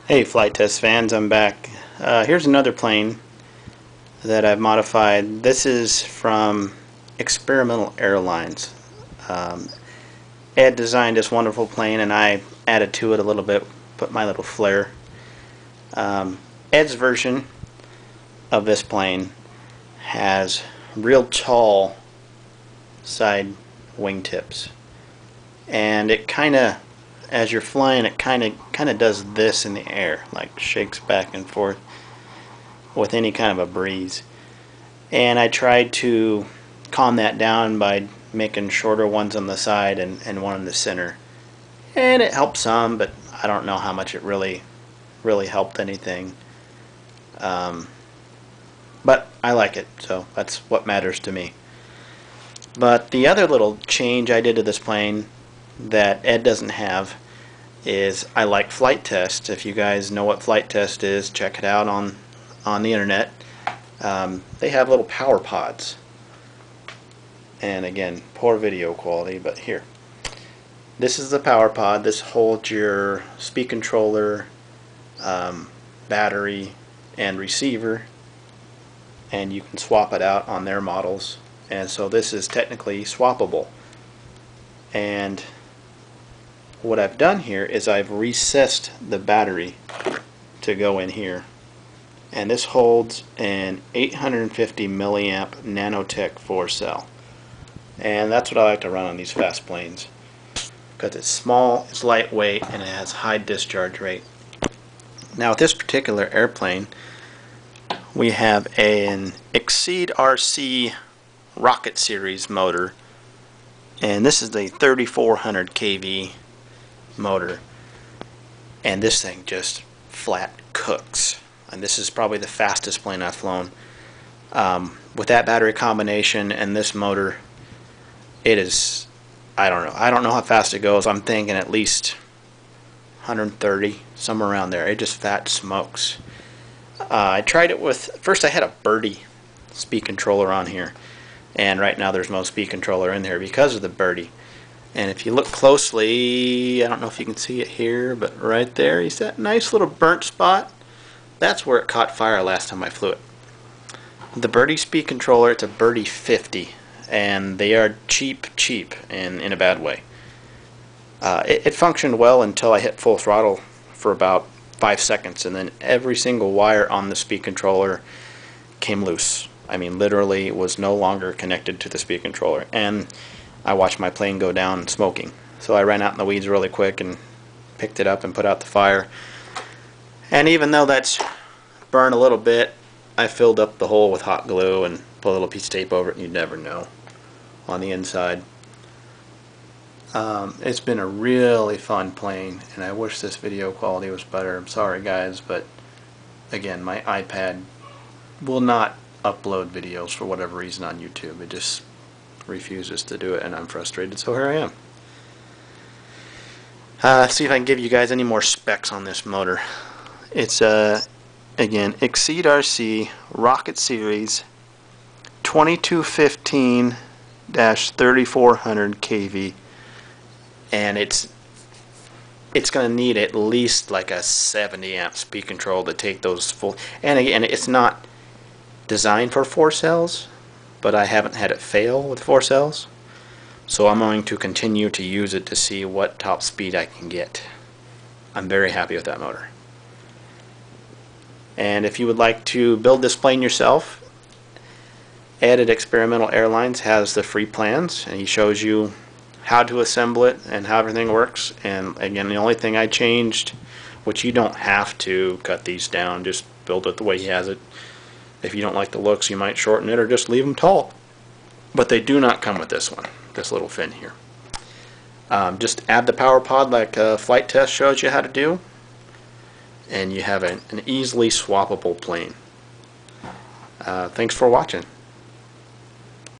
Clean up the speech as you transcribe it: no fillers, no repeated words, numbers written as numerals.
Hey Flight Test fans, I'm back. Here's another plane that I've modified. This is from Experimental Airlines. Ed designed this wonderful plane and I added to it a little bit, put my little flair. Ed's version of this plane has real tall side wingtips, and it kind of, as you're flying, it kind of does this in the air, like shakes back and forth with any kind of a breeze. And I tried to calm that down by making shorter ones on the side and one in the center, and it helped some, but I don't know how much it really helped anything. But I like it, so that's what matters to me. But the other little change I did to this plane that Ed doesn't have is I like Flight Test. If you guys know what Flight Test is, check it out on the internet. They have little power pods, and again, poor video quality, but here, this is the power pod. This holds your speed controller, battery, and receiver, and you can swap it out on their models. And so this is technically swappable. And what I've done here is I've recessed the battery to go in here, and this holds an 850 milliamp Nanotech 4 cell, and that's what I like to run on these fast planes because it's small, it's lightweight, and it has high discharge rate. Now with this particular airplane, we have an Exceed RC Rocket Series motor, and this is the 3400 kV motor, and this thing just flat cooks, and this is probably the fastest plane I've flown. With that battery combination and this motor, it is, I don't know how fast it goes. I'm thinking at least 130, somewhere around there. It just fat smokes. I tried it with, first I had a Birdie speed controller on here, and right now there's no speed controller in there because of the Birdie. And if you look closely, I don't know if you can see it here, but right there, you see that nice little burnt spot? That's where it caught fire last time I flew it. The Birdie speed controller, it's a Birdie 50, and they are cheap and in a bad way. It functioned well until I hit full throttle for about 5 seconds, and then every single wire on the speed controller came loose. I mean, literally was no longer connected to the speed controller, and I watched my plane go down smoking. So I ran out in the weeds really quick and picked it up and put out the fire. And even though that's burned a little bit, I filled up the hole with hot glue and put a little piece of tape over it, and you'd never know on the inside. It's been a really fun plane, and I wish this video quality was better. I'm sorry guys, but again, my iPad will not upload videos for whatever reason on YouTube. It just refuses to do it, and I'm frustrated, so here I am. See if I can give you guys any more specs on this motor. It's again, Exceed RC Rocket Series 2215-3400 kV, and it's going to need at least like a 70 amp speed control to take those full. And again, it's not designed for 4 cells, but I haven't had it fail with 4 cells, so I'm going to continue to use it to see what top speed I can get. I'm very happy with that motor. And if you would like to build this plane yourself, Ed at Experimental Airlines has the free plans, and he shows you how to assemble it and how everything works. And again, the only thing I changed, which you don't have to cut these down, just build it the way he has it. If you don't like the looks, you might shorten it or just leave them tall. But they do not come with this one, this little fin here. Just add the power pod like Flight Test shows you how to do, and you have an easily swappable plane. Thanks for watching.